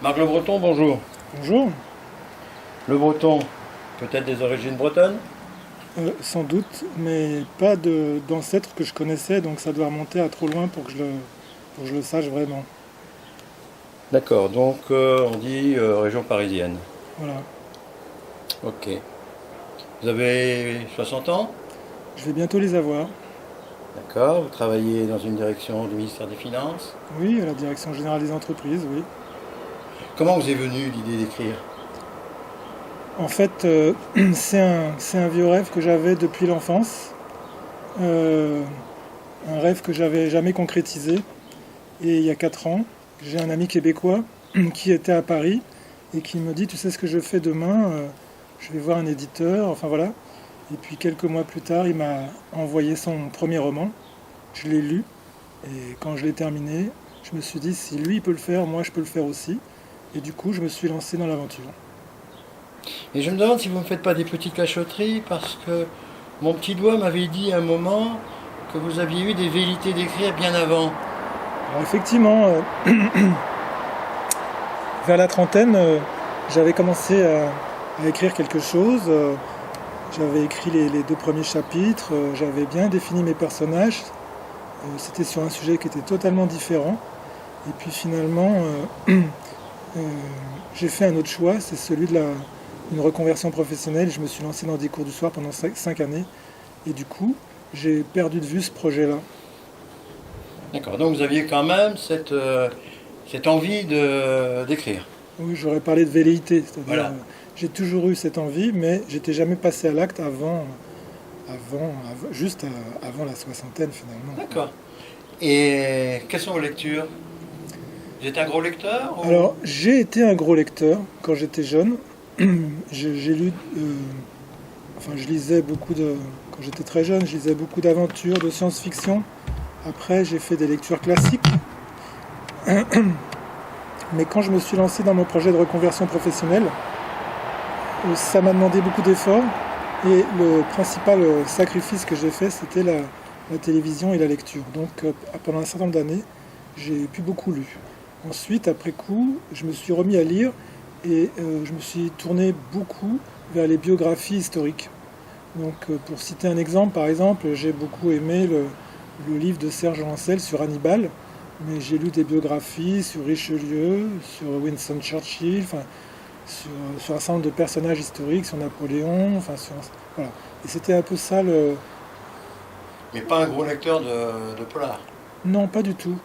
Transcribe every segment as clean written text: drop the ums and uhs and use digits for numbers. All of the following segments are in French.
Marc Le Breton, bonjour. Bonjour. Le Breton, peut-être des origines bretonnes? Sans doute, mais pas d'ancêtres que je connaissais, donc ça doit remonter à trop loin pour que je le sache vraiment. D'accord, donc on dit région parisienne. Voilà. Ok. Vous avez 60 ans? Je vais bientôt les avoir. D'accord, vous travaillez dans une direction du ministère des Finances. Oui, à la direction générale des entreprises, oui. Comment vous est venue l'idée d'écrire? En fait, c'est un vieux rêve que j'avais depuis l'enfance. Euh, un rêve que j'avais jamais concrétisé. Et il y a 4 ans, j'ai un ami québécois qui était à Paris et qui me dit, tu sais ce que je fais demain? Je vais voir un éditeur, enfin voilà. Et puis quelques mois plus tard, il m'a envoyé son premier roman. Je l'ai lu et quand je l'ai terminé, je me suis dit si lui il peut le faire, moi je peux le faire aussi. Et du coup, je me suis lancé dans l'aventure. Et je me demande si vous ne me faites pas des petites cachotteries parce que mon petit doigt m'avait dit à un moment que vous aviez eu des velléités d'écrire bien avant. Alors effectivement, vers la trentaine, j'avais commencé à écrire quelque chose. J'avais écrit les 2 premiers chapitres, j'avais bien défini mes personnages. C'était sur un sujet qui était totalement différent. Et puis finalement, Euh, j'ai fait un autre choix, c'est celui de une reconversion professionnelle. Je me suis lancé dans des cours du soir pendant 5 années. Et du coup, j'ai perdu de vue ce projet-là. D'accord, donc vous aviez quand même cette envie d'écrire. Oui, j'aurais parlé de velléité, c'est-à-dire Voilà. j'ai toujours eu cette envie, mais j'étais jamais passé à l'acte juste avant la soixantaine finalement. D'accord. Et quelles sont vos lectures? Vous êtes un gros lecteur ou... Alors, j'ai été un gros lecteur quand j'étais jeune. J'ai lu, enfin, je lisais beaucoup quand j'étais très jeune, je lisais beaucoup d'aventures, de science-fiction. Après, j'ai fait des lectures classiques. Mais quand je me suis lancé dans mon projet de reconversion professionnelle, ça m'a demandé beaucoup d'efforts. Et le principal sacrifice que j'ai fait, c'était la télévision et la lecture. Donc, pendant un certain nombre d'années, j'ai plus beaucoup lu. Ensuite, après coup, je me suis remis à lire et je me suis tourné beaucoup vers les biographies historiques. Donc, pour citer un exemple, par exemple, j'ai beaucoup aimé le livre de Serge Lancel sur Hannibal, mais j'ai lu des biographies sur Richelieu, sur Winston Churchill, enfin, sur un certain nombre de personnages historiques, sur Napoléon, enfin, voilà. Et c'était un peu ça le... Mais pas un gros lecteur de polar. Non, pas du tout.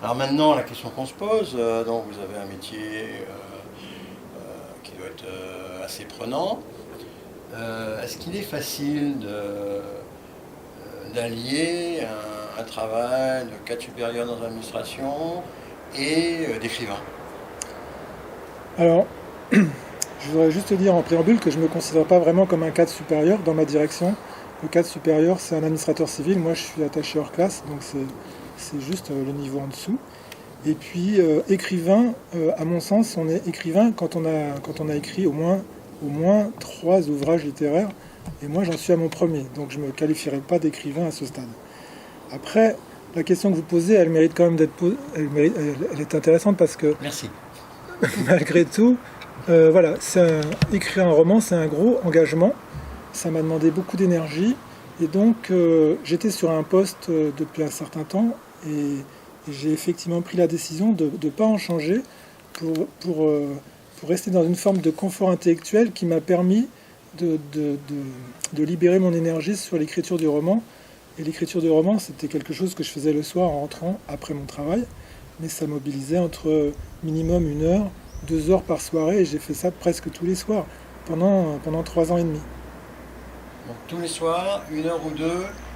Alors maintenant, la question qu'on se pose, donc vous avez un métier qui doit être assez prenant. Est-ce qu'il est facile d'allier un travail de cadre supérieur dans l'administration et d'écrivain? Alors, je voudrais juste te dire en préambule que je ne me considère pas vraiment comme un cadre supérieur dans ma direction. Le cadre supérieur, c'est un administrateur civil. Moi, je suis attaché hors classe, donc c'est juste le niveau en dessous. Et puis, écrivain, à mon sens, on est écrivain quand on a écrit au moins 3 ouvrages littéraires. Et moi, j'en suis à mon premier, donc je ne me qualifierais pas d'écrivain à ce stade. Après, la question que vous posez, elle mérite quand même d'être posée. Elle est intéressante parce que Merci. malgré tout, voilà, écrire un roman, c'est un gros engagement. Ça m'a demandé beaucoup d'énergie. Et donc, j'étais sur un poste depuis un certain temps. Et j'ai effectivement pris la décision de ne pas en changer pour, pour, euh, pour rester dans une forme de confort intellectuel qui m'a permis de libérer mon énergie sur l'écriture du roman. Et l'écriture du roman, c'était quelque chose que je faisais le soir en rentrant après mon travail. Mais ça mobilisait entre minimum 1 heure, 2 heures par soirée. Et j'ai fait ça presque tous les soirs pendant 3 ans et demi. Donc tous les soirs, 1 heure ou 2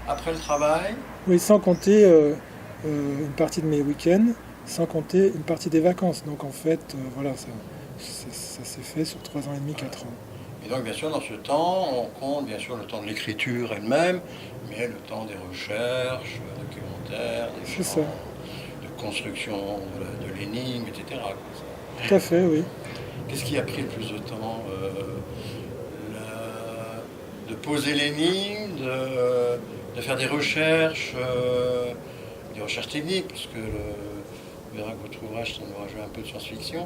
après le travail. Oui, sans compter une partie de mes week-ends, sans compter une partie des vacances. Donc en fait, voilà, ça s'est fait sur 3 ans et demi, 4 ans. Et donc bien sûr dans ce temps, on compte bien sûr le temps de l'écriture elle-même, mais le temps des recherches, documentaires, des C'est ça, de construction de l'énigme, etc. quoi. tout à fait, oui. Qu'est-ce qui a pris le plus de temps de poser l'énigme, de faire des recherches des recherches techniques, puisque on verra que votre ouvrage, ça nous rajoute un peu de science-fiction.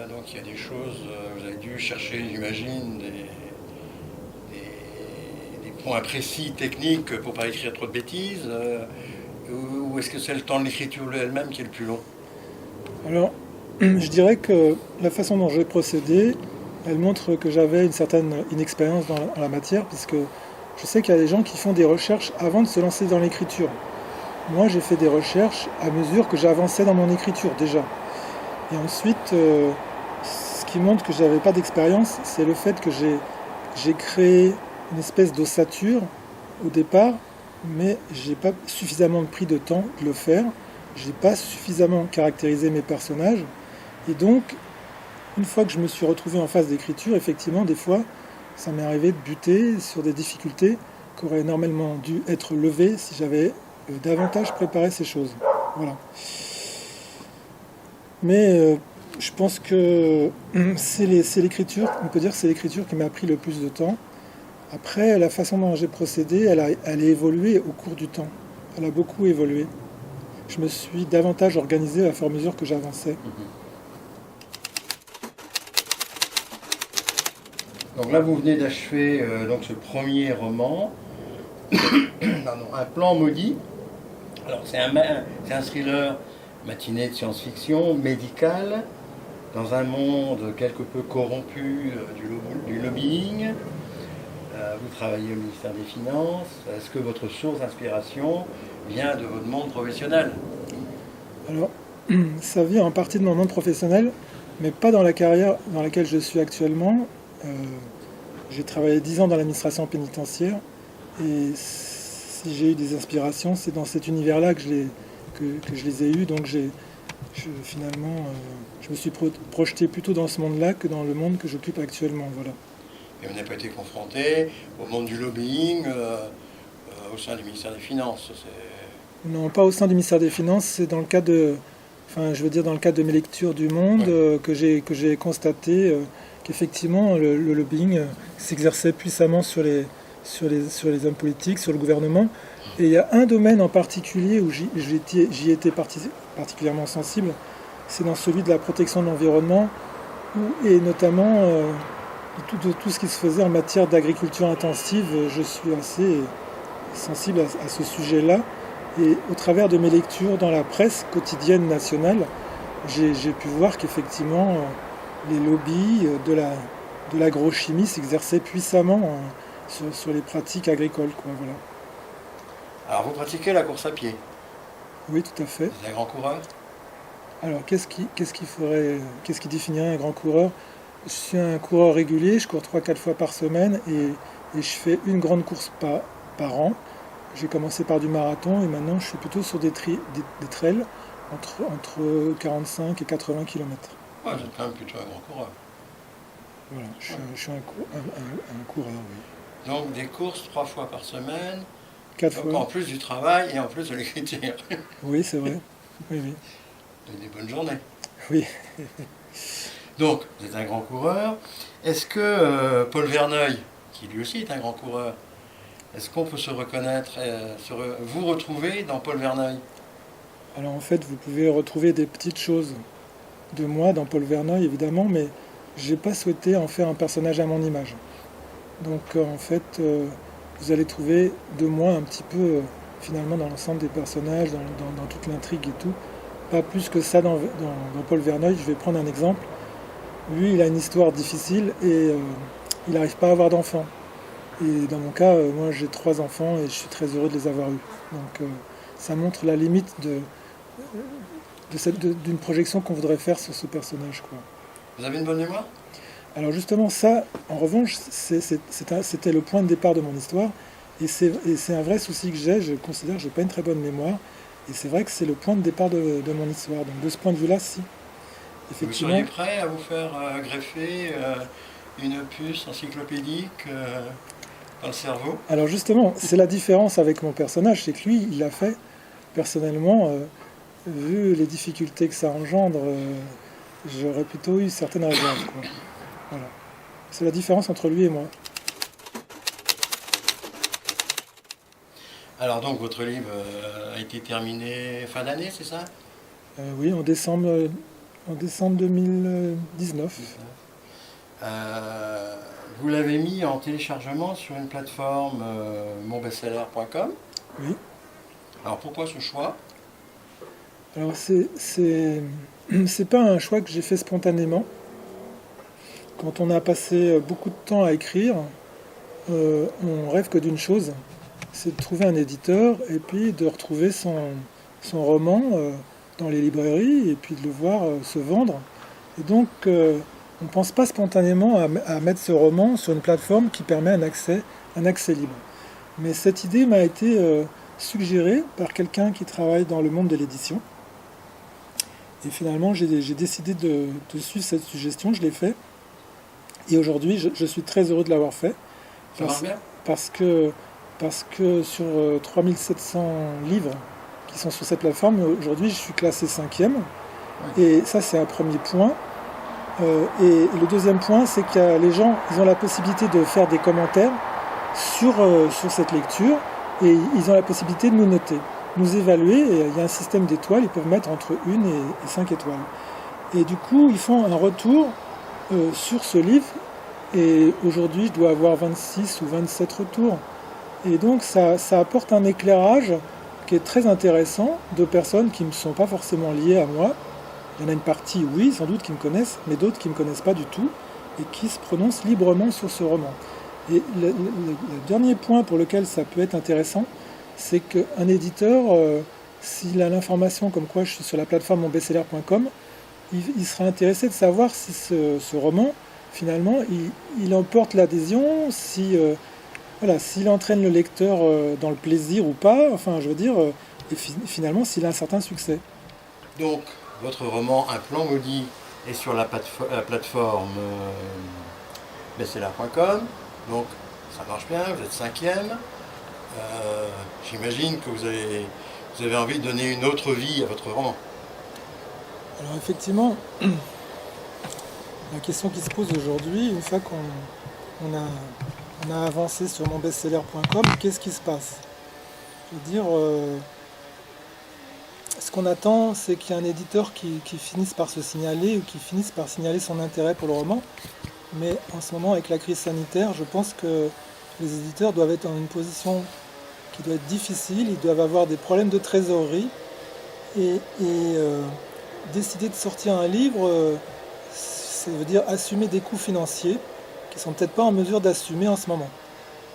Donc il y a des choses, vous avez dû chercher, j'imagine, des points précis, techniques, pour ne pas écrire trop de bêtises, ou est-ce que c'est le temps de l'écriture elle-même qui est le plus long? Alors, je dirais que la façon dont j'ai procédé, elle montre que j'avais une certaine inexpérience dans la matière, puisque je sais qu'il y a des gens qui font des recherches avant de se lancer dans l'écriture. Moi, j'ai fait des recherches à mesure que j'avançais dans mon écriture déjà. Et ensuite, ce qui montre que je n'avais pas d'expérience, c'est le fait que j'ai créé une espèce d'ossature au départ, mais j'ai pas suffisamment pris de temps de le faire. J'ai pas suffisamment caractérisé mes personnages. Et donc, une fois que je me suis retrouvé en phase d'écriture, effectivement, des fois, ça m'est arrivé de buter sur des difficultés qui auraient normalement dû être levées si j'avais davantage préparé ces choses. Voilà. Mais je pense que c'est l'écriture, on peut dire que c'est l'écriture qui m'a pris le plus de temps. Après, la façon dont j'ai procédé, elle a évolué au cours du temps. Elle a beaucoup évolué. Je me suis davantage organisé à fur et à mesure que j'avançais. Donc là, vous venez d'achever donc ce premier roman, pardon, Un plan maudit. Alors c'est un thriller matinée de science-fiction médicale dans un monde quelque peu corrompu du lobbying. Vous travaillez au ministère des Finances. Est-ce que votre source d'inspiration vient de votre monde professionnel? Alors, ça vient en partie de mon monde professionnel, mais pas dans la carrière dans laquelle je suis actuellement. J'ai travaillé 10 ans dans l'administration pénitentiaire, et si j'ai eu des inspirations, c'est dans cet univers-là que je les ai eues. Donc finalement, je me suis projeté plutôt dans ce monde-là que dans le monde que j'occupe actuellement. Voilà. Et vous n'avez pas été confronté au monde du lobbying au sein du ministère des Finances? Non, pas au sein du ministère des Finances, c'est dans le cadre dans le cadre de mes lectures du Monde, que j'ai constaté qu'effectivement le lobbying s'exerçait puissamment sur les hommes politiques, sur le gouvernement. Et il y a un domaine en particulier où j'y étais particulièrement sensible, c'est dans celui de la protection de l'environnement, et notamment de tout ce qui se faisait en matière d'agriculture intensive. Je suis assez sensible à ce sujet-là. Et au travers de mes lectures dans la presse quotidienne nationale, j'ai pu voir qu'effectivement les lobbies de l'agrochimie s'exerçaient puissamment sur les pratiques agricoles. Voilà. Alors vous pratiquez la course à pied? Oui, tout à fait. Vous êtes un grand coureur? Alors qu'est-ce qui définirait un grand coureur? Je suis un coureur régulier, je cours 3-4 fois par semaine, et je fais une grande course par an. J'ai commencé par du marathon et maintenant je suis plutôt sur des trails entre 45 et 80 km. Ouais, vous êtes quand même plutôt un grand coureur. Voilà, je suis un coureur, oui. Donc des courses 3 fois par semaine, 4 fois. En plus du travail et en plus de l'écriture. Oui, c'est vrai. Oui. Des bonnes journées. Oui. Donc, vous êtes un grand coureur. Est-ce que Paul Verneuil, qui lui aussi est un grand coureur, est-ce qu'on peut se reconnaître, vous retrouver dans Paul Verneuil? Alors en fait, vous pouvez retrouver des petites choses de moi dans Paul Verneuil, évidemment, mais j'ai pas souhaité en faire un personnage à mon image. Donc en fait, vous allez trouver de moi un petit peu, finalement, dans l'ensemble des personnages, dans toute l'intrigue et tout. Pas plus que ça dans Paul Verneuil. Je vais prendre un exemple. Lui, il a une histoire difficile et il n'arrive pas à avoir d'enfants. Et dans mon cas, moi j'ai 3 enfants et je suis très heureux de les avoir eus. Donc ça montre la limite d'une projection qu'on voudrait faire sur ce personnage. Vous avez une bonne mémoire? Alors justement ça, en revanche, c'était le point de départ de mon histoire. Et c'est un vrai souci que je considère que je n'ai pas une très bonne mémoire. Et c'est vrai que c'est le point de départ de mon histoire. Donc de ce point de vue-là, si. Effectivement. Vous seriez prêt à vous faire greffer une puce encyclopédique dans le cerveau? Alors justement, c'est la différence avec mon personnage, c'est que lui, il l'a fait. Personnellement, vu les difficultés que ça engendre, j'aurais plutôt eu certaines réserves. Voilà. C'est la différence entre lui et moi. Alors donc votre livre a été terminé fin d'année, c'est ça? Oui, en décembre 2019. Vous l'avez mis en téléchargement sur une plateforme monbestseller.com. Oui. Alors pourquoi ce choix? Alors c'est pas un choix que j'ai fait spontanément. Quand on a passé beaucoup de temps à écrire, on rêve que d'une chose, c'est de trouver un éditeur et puis de retrouver son roman dans les librairies et puis de le voir se vendre. Et donc on ne pense pas spontanément à mettre ce roman sur une plateforme qui permet un accès libre. Mais cette idée m'a été suggérée par quelqu'un qui travaille dans le monde de l'édition. Et finalement, j'ai décidé de suivre cette suggestion, je l'ai fait. Et aujourd'hui, je suis très heureux de l'avoir fait. Ça marche bien? Parce que sur 3700 livres qui sont sur cette plateforme, aujourd'hui, je suis classé 5e. Oui. Et ça, c'est un premier point. Et le deuxième point, c'est que les gens, ils ont la possibilité de faire des commentaires sur cette lecture et ils ont la possibilité de nous noter, nous évaluer. Et il y a un système d'étoiles, ils peuvent mettre entre 1 et 5 étoiles. Et du coup, ils font un retour sur ce livre. Et aujourd'hui, je dois avoir 26 ou 27 retours. Et donc, ça apporte un éclairage qui est très intéressant de personnes qui ne sont pas forcément liées à moi. Il y en a une partie, oui, sans doute, qui me connaissent, mais d'autres qui ne me connaissent pas du tout et qui se prononcent librement sur ce roman. Et le dernier point pour lequel ça peut être intéressant, c'est qu'un éditeur, s'il a l'information comme quoi je suis sur la plateforme monbestseller.com, il sera intéressé de savoir si ce roman, finalement, il emporte l'adhésion, s'il entraîne le lecteur dans le plaisir ou pas, enfin, je veux dire, et finalement, s'il a un certain succès. Donc, votre roman Un plan maudit est sur la plateforme bestseller.com, donc ça marche bien, vous êtes 5e. J'imagine que vous avez envie de donner une autre vie à votre roman. Alors effectivement, la question qui se pose aujourd'hui, une fois qu'on a avancé sur monbestseller.com, qu'est-ce qui se passe? Je veux dire, ce qu'on attend, c'est qu'il y ait un éditeur qui finisse par se signaler ou qui finisse par signaler son intérêt pour le roman. Mais en ce moment, avec la crise sanitaire, je pense que les éditeurs doivent être dans une position qui doit être difficile. Ils doivent avoir des problèmes de trésorerie. Et décider de sortir un livre, ça veut dire assumer des coûts financiers qui ne sont peut-être pas en mesure d'assumer en ce moment.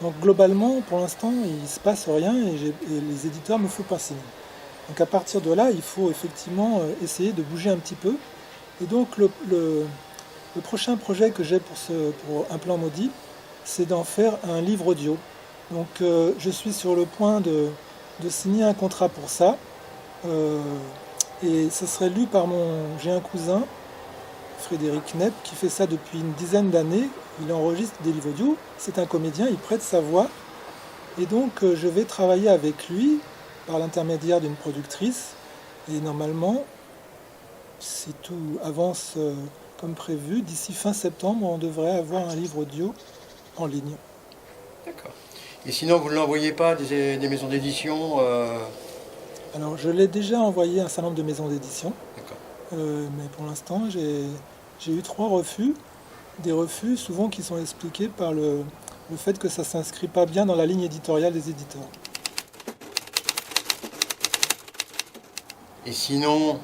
Donc globalement, pour l'instant, il ne se passe rien et les éditeurs ne me font pas signe. Donc à partir de là, il faut effectivement essayer de bouger un petit peu. Et donc le prochain projet que j'ai pour Un plan maudit, c'est d'en faire un livre audio. Donc je suis sur le point de signer un contrat pour ça. Et ce serait lu par j'ai un cousin, Frédéric Knepp, qui fait ça depuis une dizaine d'années. Il enregistre des livres audio. C'est un comédien, il prête sa voix. Et donc je vais travailler avec lui par l'intermédiaire d'une productrice. Et normalement, si tout avance comme prévu, d'ici fin septembre, on devrait avoir un livre audio en ligne. D'accord. Et sinon, vous ne l'envoyez pas des maisons d'édition Alors, je l'ai déjà envoyé à un certain nombre de maisons d'édition. D'accord. Mais pour l'instant, j'ai eu 3 refus. Des refus souvent qui sont expliqués par le fait que ça ne s'inscrit pas bien dans la ligne éditoriale des éditeurs. Et sinon,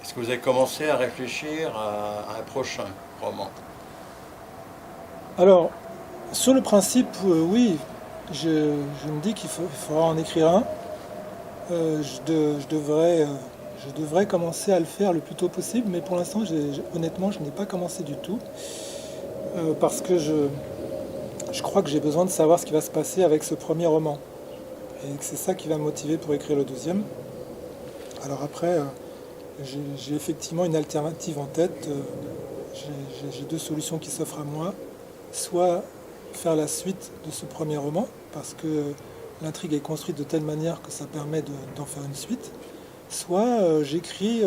est-ce que vous avez commencé à réfléchir à un prochain roman? Alors, sur le principe, oui, je me dis qu'il faudra en écrire un. Je devrais commencer à le faire le plus tôt possible, mais pour l'instant, honnêtement, je n'ai pas commencé du tout. Parce que je crois que j'ai besoin de savoir ce qui va se passer avec ce premier roman. Et que c'est ça qui va me motiver pour écrire le deuxième. Alors après, j'ai effectivement une alternative en tête. J'ai 2 solutions qui s'offrent à moi. Soit faire la suite de ce premier roman, parce que l'intrigue est construite de telle manière que ça permet d'en faire une suite. Soit j'écris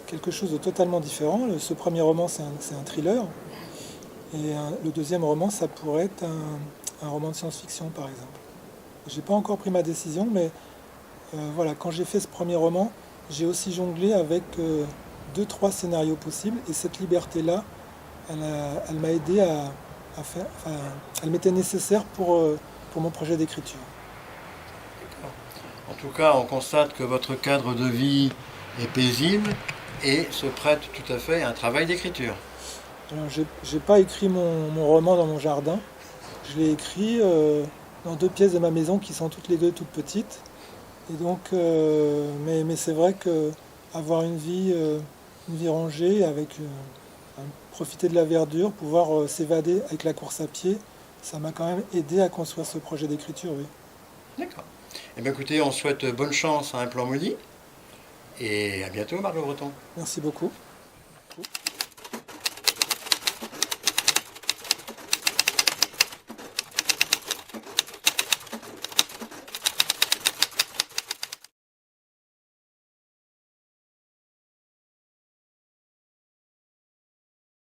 quelque chose de totalement différent. Ce premier roman, c'est un thriller. Et le deuxième roman, ça pourrait être un roman de science-fiction, par exemple. j'ai pas encore pris ma décision, mais voilà, quand j'ai fait ce premier roman, j'ai aussi jonglé avec 2-3 scénarios possibles, et cette liberté-là, elle m'a aidé à faire, enfin, elle m'était nécessaire pour mon projet d'écriture. En tout cas, on constate que votre cadre de vie est paisible et se prête tout à fait à un travail d'écriture. Alors, j'ai pas écrit mon roman dans mon jardin, je l'ai écrit dans 2 pièces de ma maison qui sont toutes les 2 toutes petites. Et donc, mais c'est vrai que avoir une vie rangée, avec profiter de la verdure, pouvoir s'évader avec la course à pied, ça m'a quand même aidé à construire ce projet d'écriture, oui. D'accord. Eh bien écoutez, on souhaite bonne chance à Un plan maudit et à bientôt Margot Breton. Merci beaucoup.